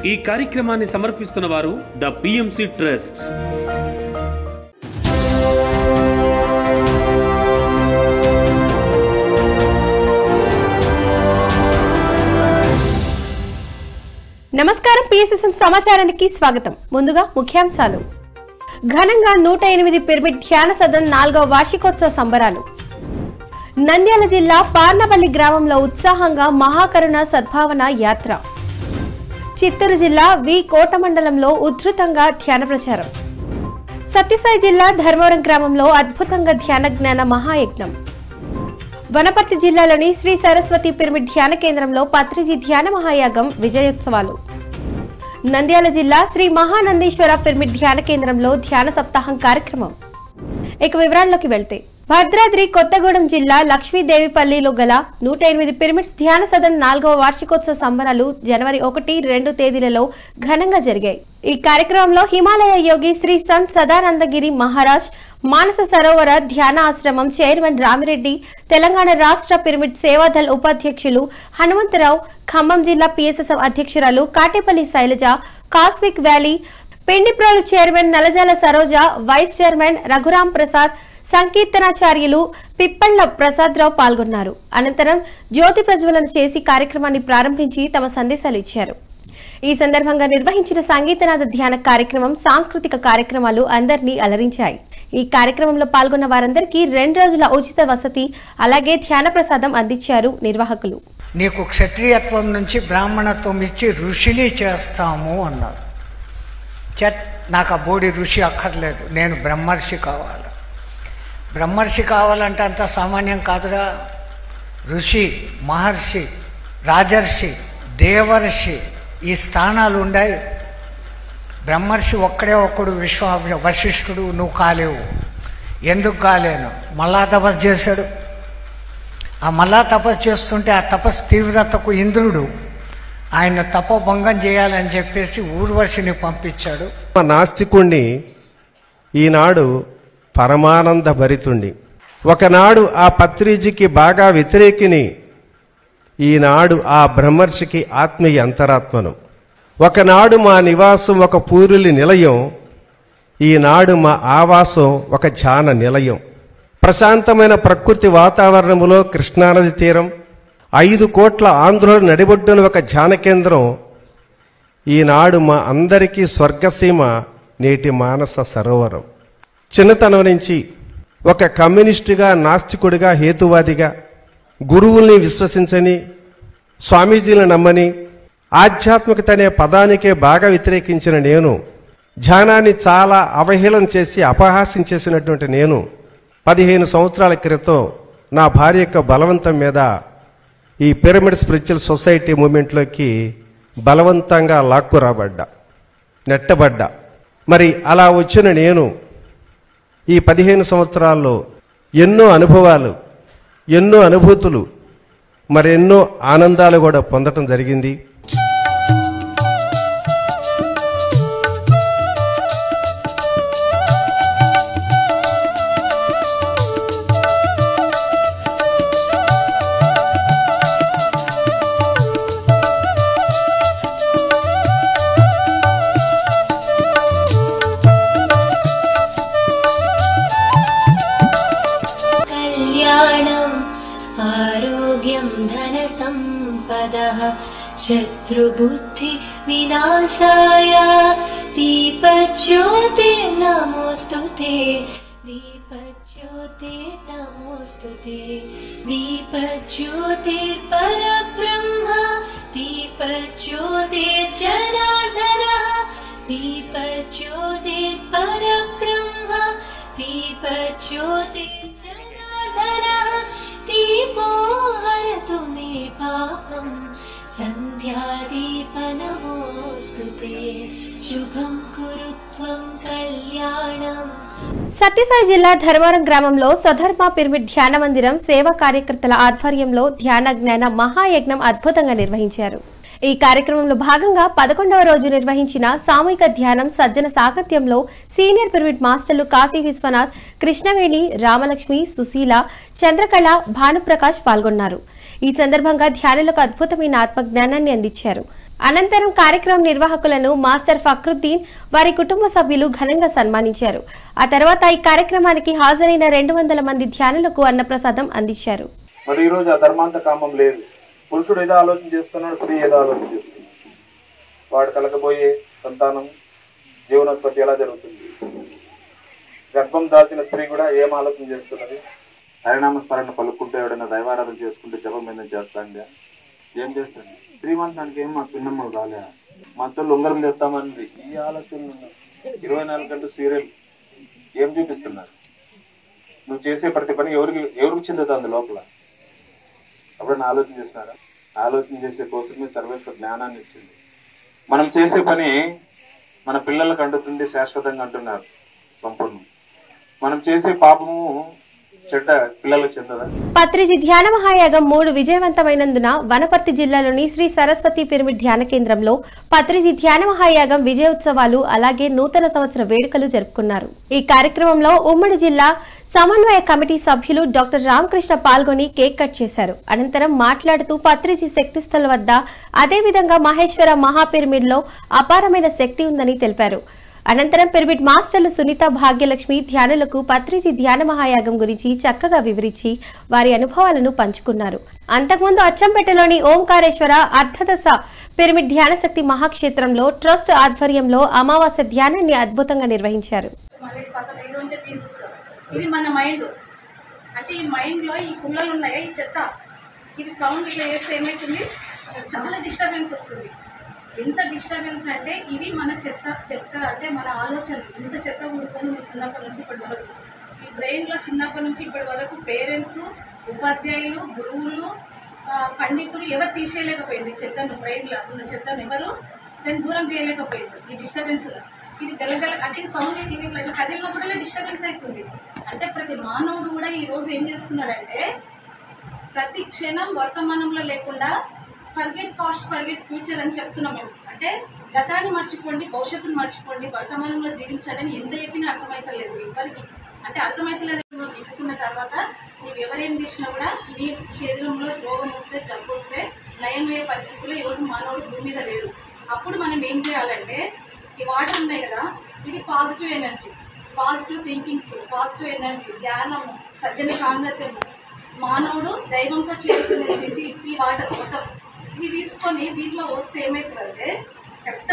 ఈ కార్యక్రమాన్ని సమర్పిస్తున్న వారు ద పిఎంసి ట్రస్ట్. నమస్కారం. పిఎస్ఎస్ఎం సమాచారానికి స్వాగతం. ముందుగా ముఖ్యాంశాలు. ఘనంగా 108 పిరమిడ్ ధ్యాన సదన్ 4వ వార్షికోత్సవ సంబరాలు. నంద్యాల జిల్లా పార్నపల్లి గ్రామంలో ఉత్సాహంగా మహాకరుణ సద్భావన యాత్ర. చిత్తూరు జిల్లా వి కోట మండలంలో ఉధృతంగా ధ్యాన ప్రచారం. సత్యసాయి జిల్లా ధర్మవరం గ్రామంలో అద్భుతంగా ధ్యాన జ్ఞాన మహాయజ్ఞం. వనపర్తి జిల్లాలోని శ్రీ సరస్వతి పిరమిడ్ ధ్యాన కేంద్రంలో పత్రిజీ ధ్యాన మహాయాగం విజయోత్సవాలు. నంద్యాల జిల్లా శ్రీ మహానందీశ్వర పిరమిడ్ ధ్యాన కేంద్రంలో ధ్యాన సప్తాహం కార్యక్రమం. ఇక వివరాల్లోకి వెళ్తే, భద్రాద్రి కొత్తగూడెం జిల్లా లక్ష్మీదేవిపల్లిలో గల 108 పిరమిడ్స్ ధ్యాన సదన్ 4వ వార్షికోత్సవ సంబరాలు జనవరి 1, 2 తేదీలలో ఘనంగా జరిగాయి. ఈ కార్యక్రమంలో హిమాలయ యోగి శ్రీ సంత్ సదానందగిరి మహారాజ్, మానస సరోవర ధ్యాన ఆశ్రమం చైర్మన్ రామిరెడ్డి, తెలంగాణ రాష్ట్ర పిరమిడ్ సేవాదళ్ ఉపాధ్యక్షులు హనుమంతరావు, ఖమ్మం జిల్లా పిఎస్ఎస్ఎం అధ్యక్షురాలు Katepalli Sailaja, Cosmic Valley Pendiprolu chairman Nalajala Saroja, vice chairman Raghuram Prasad, సంకీర్తనాచార్యులు పిప్పళ్ల ప్రసాదరావు పాల్గొన్నారు. అనంతరం జ్యోతి ప్రజ్వలన చేసి కార్యక్రమాన్ని ప్రారంభించి తమ సందేశాలు ఇచ్చారు. ఈ సందర్భంగా నిర్వహించిన సంగీతనాథ ధ్యాన కార్యక్రమం, సాంస్కృతిక కార్యక్రమాలు అందరినీ అలరించాయి. ఈ కార్యక్రమంలో పాల్గొన్న వారందరికీ 2 రోజుల ఉచిత వసతి, అలాగే ధ్యాన ప్రసాదం అందించారు నిర్వాహకులు. నీకు క్షత్రియత్వం నుంచి బ్రాహ్మణత్వం ఇచ్చి ఋషిని చేస్తాము అన్నారు. నాకు ఆ బోడి ఋషి అక్కర్లేదు, నేను బ్రహ్మర్షి కావాలి. బ్రహ్మర్షి కావాలంటే అంత సామాన్యం కాదురా. ఋషి, మహర్షి, రాజర్షి, దేవర్షి ఈ స్థానాలు ఉన్నాయి. బ్రహ్మర్షి ఒక్కడే ఒక్కడు వశిష్ఠుడు. నువ్వు కాలేవు. ఎందుకు కాలేను? మళ్ళా తపస్సు చేశాడు. ఆ మళ్ళా తపస్సు చేస్తుంటే ఆ తపస్సు తీవ్రతకు ఇంద్రుడు ఆయన తపోభంగం చేయాలని చెప్పేసి ఊర్వశిని పంపించాడు. నాస్తికుణ్ణి ఈనాడు పరమానంద భరితుండి, ఒకనాడు ఆ పత్రిజీకి బాగా వ్యతిరేకిని, ఈనాడు ఆ బ్రహ్మర్షికి ఆత్మీయ అంతరాత్మను. ఒకనాడు మా నివాసం ఒక పూరులి నిలయం, ఈనాడు మా ఆవాసం ఒక ధ్యాన నిలయం. ప్రశాంతమైన ప్రకృతి వాతావరణములో కృష్ణానది తీరం, 5 కోట్ల ఆంధ్రుల నడిబొడ్డున ఒక ధ్యాన కేంద్రం. ఈనాడు మా అందరికీ స్వర్గసీమ నేటి మానస సరోవరం. చిన్నతనం నుంచి ఒక కమ్యూనిస్టుగా, నాస్తికుడిగా, హేతువాదిగా, గురువుల్ని విశ్వసించని, స్వామీజీలను నమ్మని, ఆధ్యాత్మికత అనే పదానికే బాగా వ్యతిరేకించిన నేను, ధ్యానాన్ని చాలా అవహేళన చేసి అపహాస్యం చేసినటువంటి నేను 15 సంవత్సరాల క్రితం నా భార్య యొక్క బలవంతం మీద ఈ పిరమిడ్ స్పిరిచువల్ సొసైటీ మూమెంట్లోకి బలవంతంగా లాక్కురాబడ్డా, నెట్టబడ్డా. మరి అలా వచ్చిన నేను ఈ 15 సంవత్సరాల్లో ఎన్నో అనుభవాలు, ఎన్నో అనుభూతులు, మరెన్నో ఆనందాలు కూడా పొందటం జరిగింది. शत्रुबुद्धि विनाशाय दीपज्योतिर्नमोस्तुते, दीपज्योतिर्नमोस्तुते, दीपज्योतिर्परब्रह्म, दीपज्योतिर्जनार्दनः, दीपज्योतिर्परब्रह्म, दीपज्योतिर्जनार्दनः, दीपो हरतु मे पापम्, సంధ్యాదీపనమోస్తుతే, శుభం కురు త్వం కళ్యాణం. సత్యసాయి జిల్లా ధర్మవరం గ్రామంలో స్వధర్మ పిరమిడ్ ధ్యాన మందిరం సేవా కార్యకర్తల ఆధ్వర్యంలో ధ్యాన జ్ఞాన మహాయజ్ఞం అద్భుతంగా నిర్వహించారు. ఈ కార్యక్రమంలో భాగంగా 11వ రోజు నిర్వహించిన సామూహిక ధ్యానం సజ్జన సాగత్యంలో సీనియర్ పిరమిడ్ మాస్టర్లు కాశీ విశ్వనాథ్, కృష్ణవేణి, రామలక్ష్మి, సుశీల, చంద్రకళ, భానుప్రకాష్ పాల్గొన్నారు. ఈ సందర్భంగా ధ్యానులకు అద్భుతమైన ఆత్మజ్ఞానాన్ని అందించారు. అనంతరం కార్యక్రమం నిర్వాహకులను మాస్టర్ ఫక్రుద్దీన్ వారి కుటుంబ సభ్యులు ఘనంగా సన్మానించారు. ఆ తర్వాత ఈ కార్యక్రమానికి హాజరైన 200 మంది ధ్యానులకు అన్నప్రసాదం అందించారు. మరి ఈ రోజు ఆ ధర్మాంత కామం లేదు. పురుషుడు ఏదో ఆలోచన చేస్తున్నాడు, స్త్రీ ఏదో ఆలోచన చేస్తున్నాడు. వాడు కలగబోయే సంతానం జీవనోత్పత్తి ఎలా జరుగుతుంది? గర్భం దాల్చిన స్త్రీ కూడా ఏం ఆలోచన చేస్తున్నది? హరినామస్మరణ పలుకుంటే ఎవడైనా దైవారాధన చేసుకుంటే జపం మీద చేస్తాండి. ఏం చేస్తుంది? శ్రీమంతానికి ఏం మా పిన్నమ్మలు రాలే, మనతో ఉంగరం చేస్తామని ఈ ఆలోచన 24 గంటలు సీరియల్ ఏం చూపిస్తున్నారు? నువ్వు చేసే ప్రతి పని ఎవరికి చెందుతుంది లోపల? అప్పుడైనా ఆలోచన చేసినారా? ఆలోచన చేసే కోసమే సర్వేశ్వర జ్ఞానాన్ని ఇచ్చింది. మనం చేసే పని మన పిల్లలకు అంటుతుంది, శాశ్వతంగా అంటున్నారు సంపూర్ణం. మనం చేసే పాపము చెడ్డ పిల్లలకు చెందదా? పత్రిజీ ధ్యాన మహాయాగం 3 విజయవంతమైనందున వనపర్తి జిల్లాలోని శ్రీ సరస్వతి పిరమిడ్ ధ్యాన కేంద్రంలో పత్రిజీ ధ్యాన మహాయాగం విజయోత్సవాలు అలాగే నూతన సంవత్సర వేడుకలు జరుపుకున్నారు. ఈ కార్యక్రమంలో ఉమ్మడి జిల్లా సమన్వయ కమిటీ సభ్యులు డాక్టర్ రామకృష్ణ పాల్గొని కేక్ కట్ చేశారు. అనంతరం మాట్లాడుతూ పత్రిజీ శక్తిస్థల్ వద్ద అదేవిధంగా మహేశ్వర మహాపిరమిడ్ లో అపారమైన శక్తి ఉందని తెలిపారు. అనంతరం పిరమిడ్ మాస్టర్లు సునీత, భాగ్యలక్ష్మి ధ్యానులకు పత్రిజీ ధ్యాన మహాయాగం గురించి చక్కగా వివరించి వారి అనుభవాలను పంచుకున్నారు. అంతకుముందు అచ్చంపేటలోని ఓంకారేశ్వర అర్ధదశ పిరమిడ్ ధ్యానశక్తి మహాక్షేత్రంలో ట్రస్ట్ ఆధ్వర్యంలో అమావాస్య ధ్యానాన్ని అద్భుతంగా నిర్వహించారు. ఇది మన మైండ్ అంటే ఈ మైండ్లో ఈ పుల్లలు ఉన్నాయా, ఈ చెత్త, ఇది సౌండ్ ఇట్లా చేస్తే ఏమవుతుంది? చాలా డిస్టర్బెన్స్ వస్తుంది. ఎంత డిస్టర్బెన్స్ అంటే ఇవి మన చెత్త అంటే మన ఆలోచన ఎంత చెత్త ఊడుకొని ఉంది చిన్నప్పటి నుంచి ఇప్పటి వరకు. ఈ బ్రెయిన్లో చిన్నప్పటి నుంచి ఇప్పటి వరకు పేరెంట్స్, ఉపాధ్యాయులు, గురువులు, పండితులు ఎవరు తీసేయలేకపోయింది చెత్తను. బ్రెయిన్లో ఉన్న చెత్తను ఎవరు దాన్ని దూరం చేయలేకపోయింది. ఈ డిస్టర్బెన్స్ ఇది గలగల అంటే ఇది సౌండ్ ఇది కదిలినప్పుడల్లా డిస్టర్బెన్స్ అవుతుంది. అంటే ప్రతి మానవుడు కూడా ఈరోజు ఏం చేస్తున్నాడంటే ప్రతి క్షణం వర్తమానంలో లేకుండా ఫర్గెట్ పాస్ట్ ఫర్గెట్ ఫ్యూచర్ అని చెప్తున్నాం మేము. అంటే గతాన్ని మర్చిపోండి, భవిష్యత్తును మర్చిపోండి, వర్తమానంలో జీవించాలని ఎంత చెప్పినా అర్థమవుతలేదు ఎవరికి. అంటే అర్థమవుతలేదు చెప్పుకున్న తర్వాత నీవు ఎవరేం చేసినా కూడా నీ శరీరంలో రోగం వస్తే, జబ్బు వస్తే నయమయ్యే పరిస్థితుల్లో ఈరోజు మానవుడు భూమి మీద లేడు. అప్పుడు మనం ఏం చేయాలంటే ఈ వాటర్ ఉన్నాయి కదా, ఇది positive energy, positive thinkings, positive energy, ధ్యానము, సజ్జన సాంగత్యము, మానవుడు దైవంతో చేరుకునే స్థితి ఈ వాటర్ మొత్తం ఇవి తీసుకొని దీంట్లో వస్తే ఏమవుతుందంటే కరెక్ట్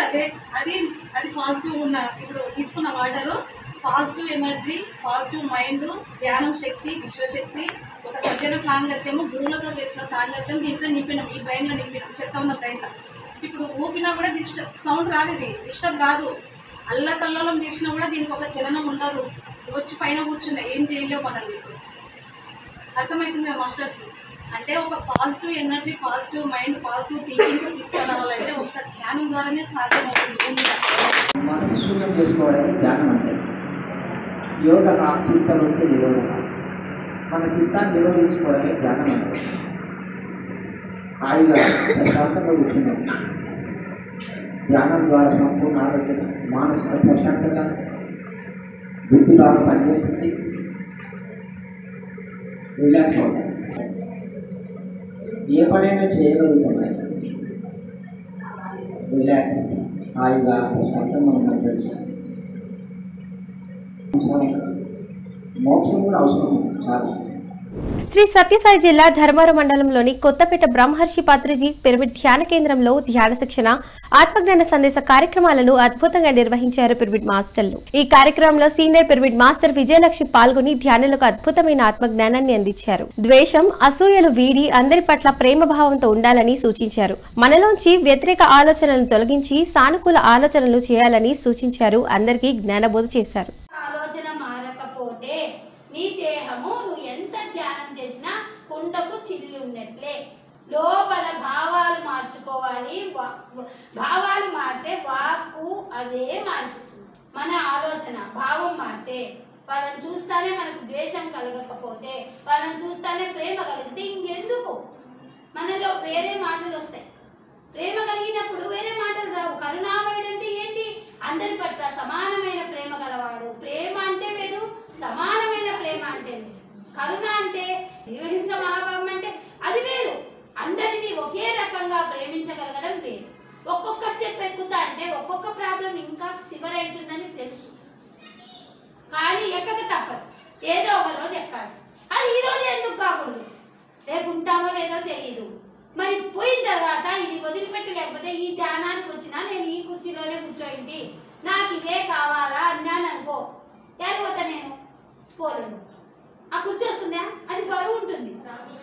అది పాజిటివ్ ఉన్న ఇప్పుడు తీసుకున్న water positive energy, positive mind, ధ్యానం శక్తి, విశ్వశక్తి, ఒక సజ్జన సాంగత్యము, గురువులతో చేసిన సాంగత్యం దీంట్లో నింపినాం. ఈ బ్రెయిన్లో నింపినాం, చెత్త ఉన్న బ్రెయిన్లో. ఇప్పుడు ఊపినా కూడా సౌండ్ రాలేదు, డిస్టర్బ్ కాదు. అల్లకల్లోలం చేసినా కూడా దీనికి ఒక చలనం ఉండదు. వచ్చి పైన కూర్చున్నా ఏం చేయలేవు మనల్ని. అర్థమవుతుంది కదా మాస్టర్స్? అంటే ఒక positive energy, positive mind, positive thinkings తీసుకురావాలంటే ఒక ధ్యానం ద్వారానే సాధ్యమవుతుంది. మనసు శూన్యం చేసుకోవడానికి ధ్యానం అంటే యోగ చిత్తం ఉంటే నిరోధక. మన చిత్తాన్ని నిరోధించుకోవడమే ధ్యానం అంటే. హాయిగా ప్రశాంతంగా కూర్చున్నాం. ధ్యానం ద్వారా సంపూర్ణ ఆరోగ్యం, మానసిక ప్రశాంతత, బుద్ధి బాగా పనిచేస్తుంది, రిలాక్స్ అవుతాం, ఏ పనైనా చేయగలుగుతాం. రిలాక్స్, హాయిగా ప్రశాంతంగా ఉన్నాం. మోక్షం కూడా అవసరం చాలా. శ్రీ సత్యసాయి జిల్లా ధర్మవరం మండలంలోని కొత్తపేట బ్రహ్మర్షి పత్రిజీ పిరమిడ్ ధ్యాన కేంద్రంలో ధ్యాన శిక్షణ, ఆత్మజ్ఞాన సందేశ కార్యక్రమాలను అద్భుతంగా నిర్వహించారు పిరమిడ్ మాస్టర్లు. ఈ కార్యక్రమంలో సీనియర్ పిరమిడ్ మాస్టర్ విజయలక్ష్మి పాల్గొని ధ్యానులకు అద్భుతమైన ఆత్మజ్ఞానాన్ని అందించారు. ద్వేషం, అసూయలు వీడి అందరి పట్ల ప్రేమ భావంతో ఉండాలని సూచించారు. మనలోంచి వ్యతిరేక ఆలోచనలను తొలగించి సానుకూల ఆలోచనలు చేయాలని సూచించారు. అందరికీ జ్ఞానబోధ చేశారు. ఆలోచన మారకపోతే నీ దేహము నువ్వు ఎంత ధ్యానం చేసినా కుండకు చిల్లి ఉన్నట్లే. లోపల భావాలు మార్చుకోవాలి. భావాలు మారితే వాక్కు అదే మారిపోతుంది. మన ఆలోచన భావం మారితే, వాళ్ళని చూస్తానే మనకు ద్వేషం కలగకపోతే, వాళ్ళని చూస్తానే ప్రేమ కలిగితే ఇంకెందుకు మనలో వేరే మాటలు వస్తాయి. ప్రేమ కలిగినప్పుడు వేరే మాటలు రావు. కరుణామయుడు అంటే ఏంటి? అందరి పట్ల సమానమైన ప్రేమ గలవాడు. ప్రేమ అంటే వేరు, సమానమైన ప్రేమ అంటే వేరు. కరుణ అంటే హింస మహాభావం అంటే అది వేరు. అందరినీ ఒకే రకంగా ప్రేమించగలగడం వేరు. ఒక్కొక్క స్టెప్ ఎక్కుతా అంటే ఒక్కొక్క ప్రాబ్లం ఇంకా సివర్ అవుతుందని తెలుసు, కానీ ఎక్కక తప్పదు. ఏదో ఒక రోజు ఎక్కాలి. అది ఈ రోజు ఎందుకు కాకూడదు? రేపు ఉంటామో లేదో తెలియదు. మరి పోయిన తర్వాత ఇది వదిలిపెట్టి లేకపోతే ఈ ధ్యానానికి వచ్చినా నేను ఈ కుర్చీలోనే కూర్చోయింది, నాకు ఇదే కావాలా అన్నాను అనుకో, ఎడిపోతా నేను పోలేను. ఆ కుర్చీ వస్తుందా? అది బరువు ఉంటుంది,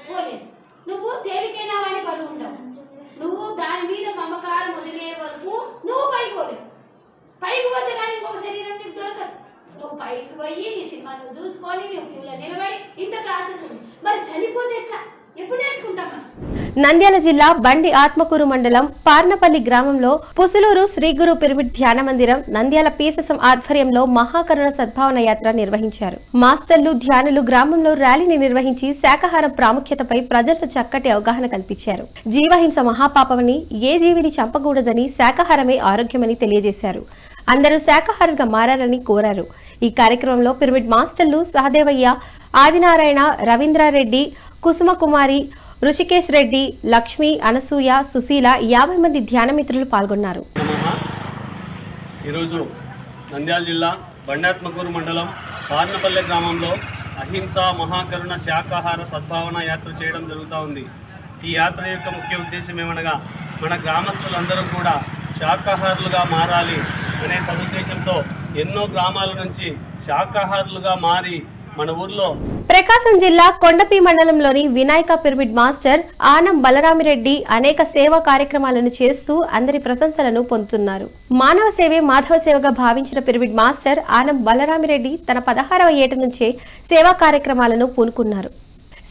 పోలేదు. నువ్వు తేలికైనా వాని బరువు ఉండవు. నువ్వు దాని మీద మమకారం వదిలే వరకు నువ్వు పైకి పోలేవు. పైకి పోతే కానీ ఇంకొక శరీరం నీకు దొరకదు. నువ్వు పైకి పోయి నీ సినిమా నువ్వు చూసుకొని నువ్వు క్యూలో నిలబడి ఇంత ప్రాసెస్ ఉంది. మరి చనిపోతే ఎట్లా? ఎప్పుడు నేర్చుకుంటాం మనం? నంద్యాల జిల్లా బండి ఆత్మకూరు మండలం పార్నపల్లి గ్రామంలో పుసులూరు శ్రీ గురు పిరమిడ్ ధ్యాన మందిరం నంద్యాల PSSM ఆధ్వర్యంలో మహాకరుణ సద్భావన యాత్ర నిర్వహించారు. మాస్టర్లు ధ్యానులు గ్రామంలో ర్యాలీని నిర్వహించి శాకాహారం ప్రాముఖ్యతపై ప్రజలకు చక్కటి అవగాహన కల్పించారు. జీవహింస మహాపాపమని, ఏ జీవిని చంపకూడదని, శాకాహారమే ఆరోగ్యమని తెలియజేశారు. అందరూ శాకాహారంగా మారాలని కోరారు. ఈ కార్యక్రమంలో పిరమిడ్ మాస్టర్లు సహదేవయ్య, ఆదినారాయణ, రవీంద్రారెడ్డి, కుసుమకుమారి, ఋషికేశ్ రెడ్డి, లక్ష్మి, అనసూయ, సుశీల 50 మంది ధ్యానమిత్రులు పాల్గొన్నారు. ఈరోజు నంద్యాల జిల్లా బండాత్మకూరు మండలం పార్నపల్లె గ్రామంలో అహింస మహాకరుణ శాకాహార సద్భావన యాత్ర చేయడం జరుగుతూ ఉంది. ఈ యాత్ర యొక్క ముఖ్య ఉద్దేశం ఏమనగా మన గ్రామస్తులందరూ కూడా శాకాహారులుగా మారాలి అనే సదుద్దేశంతో ఎన్నో గ్రామాల నుంచి శాకాహారులుగా మారి మన ఊర్లో ప్రకాశం జిల్లా కొండపి మండలంలోని వినాయక పిరమిడ్ మాస్టర్ ఆనం బలరామిరెడ్డి అనేక సేవా కార్యక్రమాలను చేస్తూ అందరి ప్రశంసలను పొందుతున్నారు. మానవ సేవే మాధవ సేవగా భావించిన పిరమిడ్ మాస్టర్ ఆనం బలరామిరెడ్డి తన 16వ ఏట నుంచే సేవా కార్యక్రమాలను పూనుకున్నారు.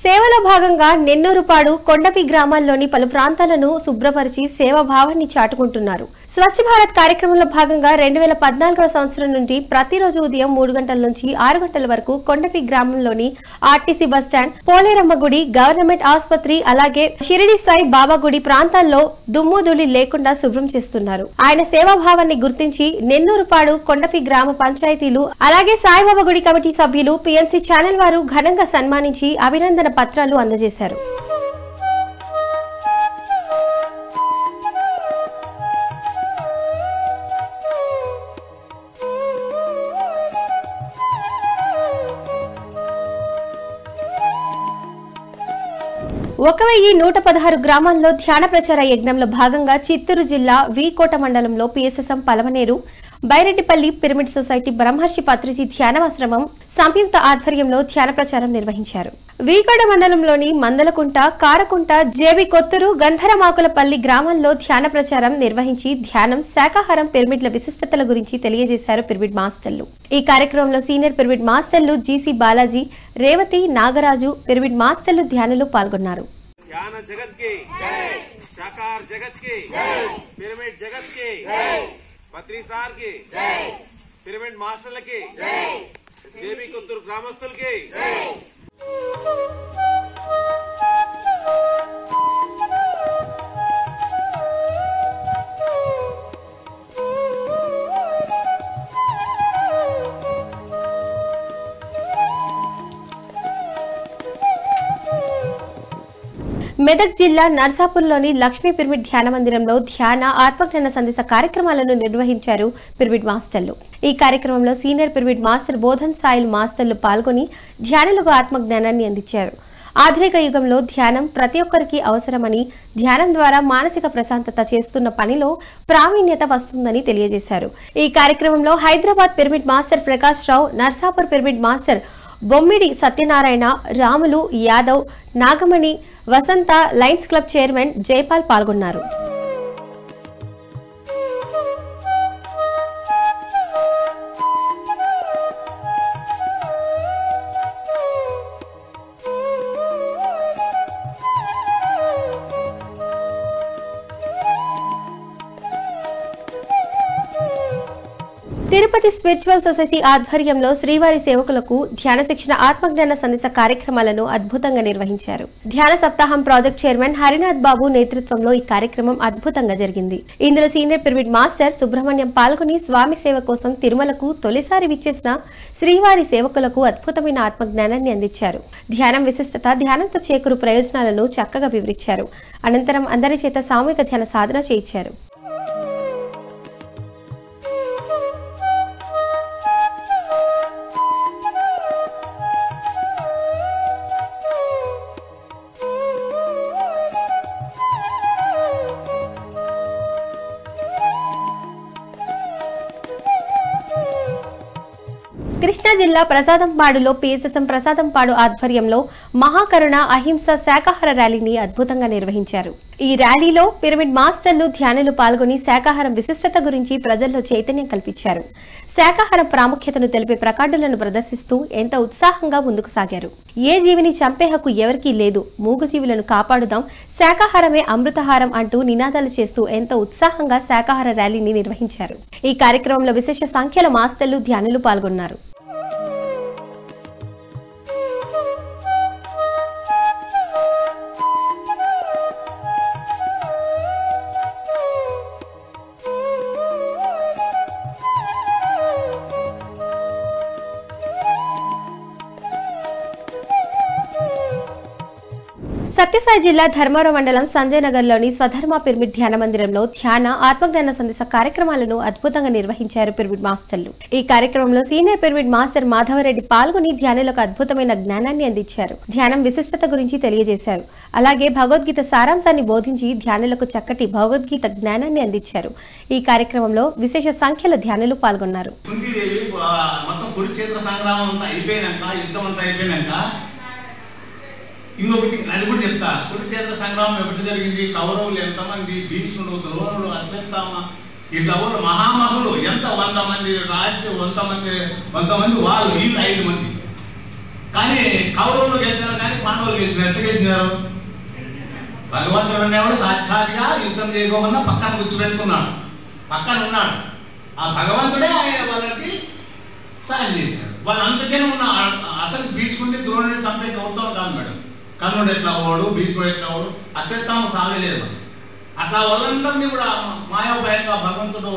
సేవలో భాగంగా నెన్నూరుపాడు, కొండపి గ్రామాల్లోని పలు ప్రాంతాలను శుభ్రపరిచి సేవాభావాన్ని చాటుకుంటున్నారు. స్వచ్ఛ భారత్ కార్యక్రమంలో భాగంగా 2014వ సంవత్సరం నుండి ప్రతిరోజు ఉదయం 3 గంటల నుంచి 6 గంటల వరకు కొండపి గ్రామంలోని ఆర్టీసీ బస్టాండ్, పోలేరమ్మ గుడి, గవర్నమెంట్ ఆసుపత్రి, అలాగే షిరిడి సాయి బాబా గుడి ప్రాంతాల్లో దుమ్ముధూళి లేకుండా శుభ్రం చేస్తున్నారు. ఆయన సేవాభావాన్ని గుర్తించి నెన్నూరుపాడు, కొండపి గ్రామ పంచాయతీలు, అలాగే సాయిబాబా గుడి కమిటీ సభ్యులు, PMC ఛానల్ వారు ఘనంగా సన్మానించి అభినందన పత్రాలు అందజేశారు. ఒక 1116 గ్రామాల్లో ధ్యాన ప్రచార యజ్ఞంలో భాగంగా చిత్తూరు జిల్లా వీకోట మండలంలో PSSM Palamaner, Baireddipalli pyramid society, Brahmarshi Patriji ధ్యానమాశ్రమం సంయుక్త ఆధ్వర్యంలో ధ్యాన ప్రచారం నిర్వహించారు. వీకోట మండలంలోని మందలకుంట, కారకుంట, జేబి కొత్తూరు, గంధరమాకులపల్లి గ్రామాల్లో ధ్యాన ప్రచారం నిర్వహించి ధ్యానం, శాకాహారం, పిరమిడ్ల విశిష్టతల గురించి తెలియజేశారు పిరమిడ్ మాస్టర్లు. ఈ కార్యక్రమంలో సీనియర్ పిరమిడ్ మాస్టర్లు GC బాలాజీ, రేవతి, నాగరాజు, పిరమిడ్ మాస్టర్లు, ధ్యానులు పాల్గొన్నారు. ధ్యాన జగత్ కి జై, శాకాహార జగత్ కి జై, పిరమిడ్ జగత్ కి జై, పత్రి సార్ కి జై, పిరమిడ్ మాస్టర్లకి జై, జేబీ కొత్తూరు గ్రామస్తులకి జై. మెదక్ జిల్లా నర్సాపూర్లోని లక్ష్మీ పిరమిడ్ ధ్యాన మందిరంలో ధ్యాన, ఆత్మజ్ఞాన సందేశ కార్యక్రమాలను నిర్వహించారు పిరమిడ్ మాస్టర్లు. ఈ కార్యక్రమంలో senior pyramid master Bodhan soil మాస్టర్లు పాల్గొని ధ్యానులకు ఆత్మజ్ఞానాన్ని అందించారు. ఆధునిక యుగంలో ధ్యానం ప్రతి ఒక్కరికి అవసరమని, ధ్యానం ద్వారా మానసిక ప్రశాంతత చేస్తున్న పనిలో ప్రావీణ్యత వస్తుందని తెలియజేశారు. ఈ కార్యక్రమంలో హైదరాబాద్ పిరమిడ్ మాస్టర్ ప్రకాష్ రావు, నర్సాపూర్ పిరమిడ్ మాస్టర్ బొమ్మిడి సత్యనారాయణ, రాములు యాదవ్, నాగమణి, వసంత, లయన్స్ క్లబ్ చైర్మన్ జైపాల్ పాల్గొన్నారు. తిరుపతి స్పిరిచువల్ సొసైటీ ఆధ్వర్యంలో శ్రీవారి సేవకులకు ధ్యాన శిక్షణ, ఆత్మజ్ఞాన సందేశ కార్యక్రమాలను అద్భుతంగా నిర్వహించారు. ధ్యాన సప్తాహం ప్రాజెక్ట్ చైర్మన్ హరినాథ్ బాబు నేతృత్వంలో ఈ కార్యక్రమం అద్భుతంగా జరిగింది. ఇందులో సీనియర్ పిరమిడ్ మాస్టర్ సుబ్రహ్మణ్యం పాల్గొని స్వామి సేవ కోసం తిరుమలకు తొలిసారి విచ్చేసిన శ్రీవారి సేవకులకు అద్భుతమైన ఆత్మజ్ఞానాన్ని అందించారు. ధ్యానం విశిష్టత, ధ్యానంతో చేకూరు ప్రయోజనాలను చక్కగా వివరించారు. అనంతరం అందరి చేత సామూహిక ధ్యాన సాధన చేయించారు. కృష్ణా జిల్లా ప్రసాదంపాడులో పిఎస్ఎస్ఎం ప్రసాదంపాడు ఆధ్వర్యంలో మహాకరుణ అహింస శాకాహార ర్యాలీని అద్భుతంగా నిర్వహించారు. ఈ ర్యాలీలో పిరమిడ్ మాస్టర్లు ధ్యానులు పాల్గొని శాకాహారం విశిష్టత గురించి ప్రజల్లో చైతన్యం కల్పించారు. శాకాహారం ప్రాముఖ్యతను తెలిపే ప్లకార్డులను ప్రదర్శిస్తూ ఎంతో ఉత్సాహంగా ముందుకు సాగారు. ఏ జీవిని చంపే హక్కు ఎవరికీ లేదు, మూగజీవులను కాపాడుదాం, శాకాహారమే అమృతహారం అంటూ నినాదాలు చేస్తూ ఎంతో ఉత్సాహంగా శాకాహార ర్యాలీని నిర్వహించారు. ఈ కార్యక్రమంలో విశేష సంఖ్యలో మాస్టర్లు ధ్యానులు పాల్గొన్నారు. సత్యసాయి జిల్లా ధర్మవరం మండలం సంజయ్ నగర్లోని స్వధర్మ పిరమిడ్ ధ్యాన మందిరంలో ధ్యాన ఆత్మజ్ఞాన సందేశ కార్యక్రమాలను అద్భుతంగా నిర్వహించారు పిరమిడ్ మాస్టర్లు. ఈ కార్యక్రమంలో సీనియర్ పిరమిడ్ మాస్టర్ మాధవరెడ్డి పాల్గొని ధ్యానులకు అద్భుతమైన జ్ఞానాన్ని అందించారు. ధ్యానం విశిష్టత గురించి తెలియజేశారు. అలాగే భగవద్గీత సారాంశాన్ని బోధించి ధ్యానులకు చక్కటి భగవద్గీత జ్ఞానాన్ని అందించారు. ఈ కార్యక్రమంలో విశేష సంఖ్యలో ధ్యానులు పాల్గొన్నారు. ఇంకొకటి అది కూడా చెప్తా. కురుక్షేత్ర సంగ్రామం ఎప్పుడు జరిగింది, కౌరవులు ఎంతమంది, భీష్ముడు, ద్రోణుడు, అశ్వత్థామ, ఇట్లా వాళ్ళు మహామహులు ఎంత 100 మంది రాజ్యం, 100 మంది వాళ్ళు, వీళ్ళు 5 మంది. కానీ కౌరవులు గెలిచారు కానీ పాండవులు గెలిచారు. ఎట్లా గెలిచినారు? భగవంతుడు అనేవాడు సాక్షాత్గా యుద్ధం చేయకోకుండా పక్కన కూర్చోబెట్టుకున్నాడు, పక్కన ఉన్నాడు. ఆ భగవంతుడే వాళ్ళకి సాయం చేసినాడు. వాళ్ళు అంతకేనే ఉన్నారు. అసలు భీష్ముడిని ద్రోణుడిని చంపే గౌరవం కాదు మేడం. కర్ణుడు ఎట్లా ఓడు, భీష్ముడు ఎట్లా ఓడు, అశ్వత్థామ సాగలేదు. అట్లా వాళ్ళందరినీ కూడా మాయాభయంగా భగవంతుడు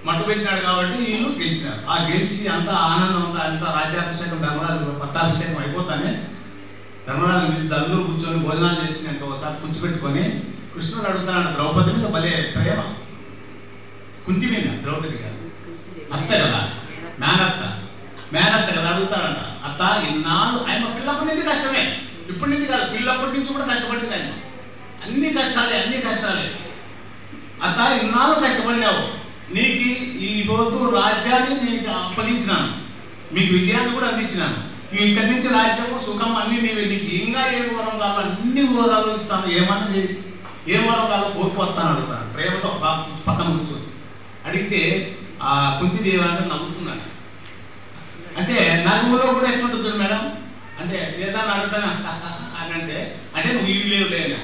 మట్టుపెట్టినాడు కాబట్టి వీళ్ళు గెలిచినారు. ఆ గెలిచి అంత ఆనందం, అంత రాజ్యాభిషేకం, ధర్మరాజు పట్టాభిషేకం అయిపోతానే ధర్మరాజు అందరూ కూర్చొని భోజనాలు చేసినాక ఒకసారి కూర్చోబెట్టుకొని కృష్ణుడు అడుగుతున్నాడు ద్రౌపది మీద భలే ప్రేమ. కుంతి మీద, ద్రౌపది గారు అత్త కదా, మేనత్త కదా, అడుగుతాడంట. అత్త ఇన్నాళ్ళు ఆయన పిల్లప్పటి నుంచి కష్టమే, ఇప్పటి నుంచి కాదు, పిల్లప్పటి నుంచి కూడా కష్టపడింది ఆయన. అన్ని కష్టాలే. అత్త ఇన్నాళ్ళు కష్టపడినావు, నీకు ఈరోజు రాజ్యాన్ని నీకు అప్పగించినాను, మీకు విజయాన్ని కూడా అందించినాను. ఇక్కడి నుంచి రాజ్యము సుఖం అన్ని నీవే. నీకు ఇంకా ఏ వరం కావాలో అన్ని వరాలు ఇస్తాను, ఏమన్నా చేయి, ఏ వరం కావాలో కోరుకొస్తాను అడుగుతాను. ప్రేమతో పక్కన కూర్చొని అడిగితే ఆ కుంతిదేవి అంటే నమ్ముతున్నాడు. అంటే నలుగులో కూడా ఎట్లుంటుంది మేడం అంటే ఏదన్నా అడుగుతాను అని అంటే నువ్వు ఇవి లేవులేనా.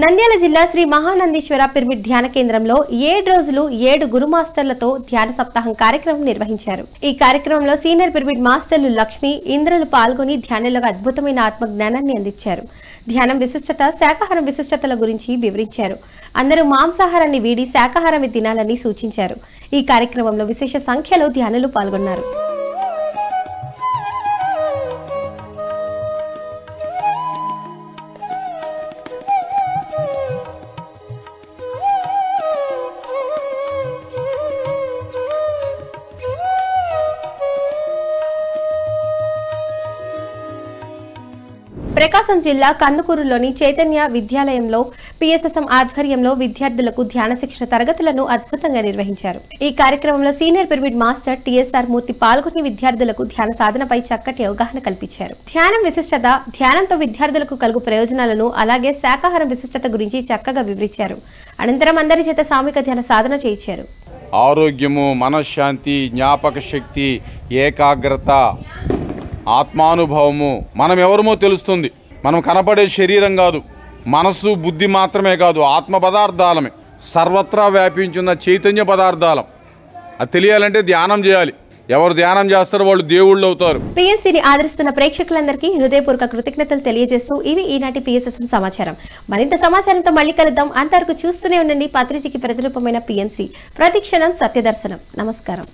నంద్యాల జిల్లా శ్రీ మహానందీశ్వర పిరమిడ్ ధ్యాన కేంద్రంలో 7 రోజులు 7 గురు మాస్టర్లతో ధ్యాన సప్తాహం కార్యక్రమం నిర్వహించారు. ఈ కార్యక్రమంలో సీనియర్ పిరమిడ్ మాస్టర్లు లక్ష్మి, ఇంద్రలు పాల్గొని ధ్యానులకు అద్భుతమైన ఆత్మ జ్ఞానాన్ని అందించారు. ధ్యానం విశిష్టత, శాకాహారం విశిష్టతల గురించి వివరించారు. అందరూ మాంసాహారాన్ని వీడి శాకాహారాన్ని తినాలని సూచించారు. ఈ కార్యక్రమంలో విశేష సంఖ్యలో ధ్యానులు పాల్గొన్నారు. ప్రకాశం జిల్లా కందుకూరులోని చైతన్య విద్యాలయంలో పిఎస్ఎస్ఎం ఆధ్వర్యంలో విద్యార్థులకు ధ్యాన శిక్షణ తరగతులను అద్భుతంగా నిర్వహించారు. ఈ కార్యక్రమంలో సీనియర్ పిరమిడ్ మాస్టర్ టిఎస్ఆర్ మూర్తి పాల్గొని విద్యార్థులకు ధ్యాన సాధనపై చక్కటి అవగాహన కల్పించారు. ధ్యానం విశిష్టత, ధ్యానంతో విద్యార్థులకు కలుగు ప్రయోజనాలను, అలాగే శాకాహారం విశిష్టత గురించి చక్కగా వివరించారు. అనంతరం అందరి చేత సామూహిక ధ్యాన సాధన చేయించారు. ఆరోగ్యము, మనశ్శాంతి, జ్ఞాపక శక్తి, ఏకాగ్రత, ఆత్మానుభవము, మనం ఎవరమో తెలుస్తుంది. మనం కనపడే శరీరం కాదు, మనసు బుద్ధి మాత్రమే కాదు, ఆత్మ పదార్థాలమే, సర్వత్రా వ్యాపించిన చైతన్య పదార్థాలం. అది తెలియాలంటే ధ్యానం చేయాలి. ఎవరు ధ్యానం చేస్తారో వాళ్ళు దేవుళ్ళు అవుతారు. పిఎంసీని ఆదరిస్తున్న ప్రేక్షకులందరికీ హృదయపూర్వక కృతజ్ఞతలు తెలియజేస్తూ ఇవి ఈనాటి పిఎస్ఎస్ఎం సమాచారం. మరింత సమాచారంతో మళ్ళీ కలుద్దాం. అంతవరకు చూస్తూనే ఉండండి పత్రికకి ప్రతిరూపమైన పిఎంసీ. ప్రతిక్షణం సత్యదర్శనం. నమస్కారం.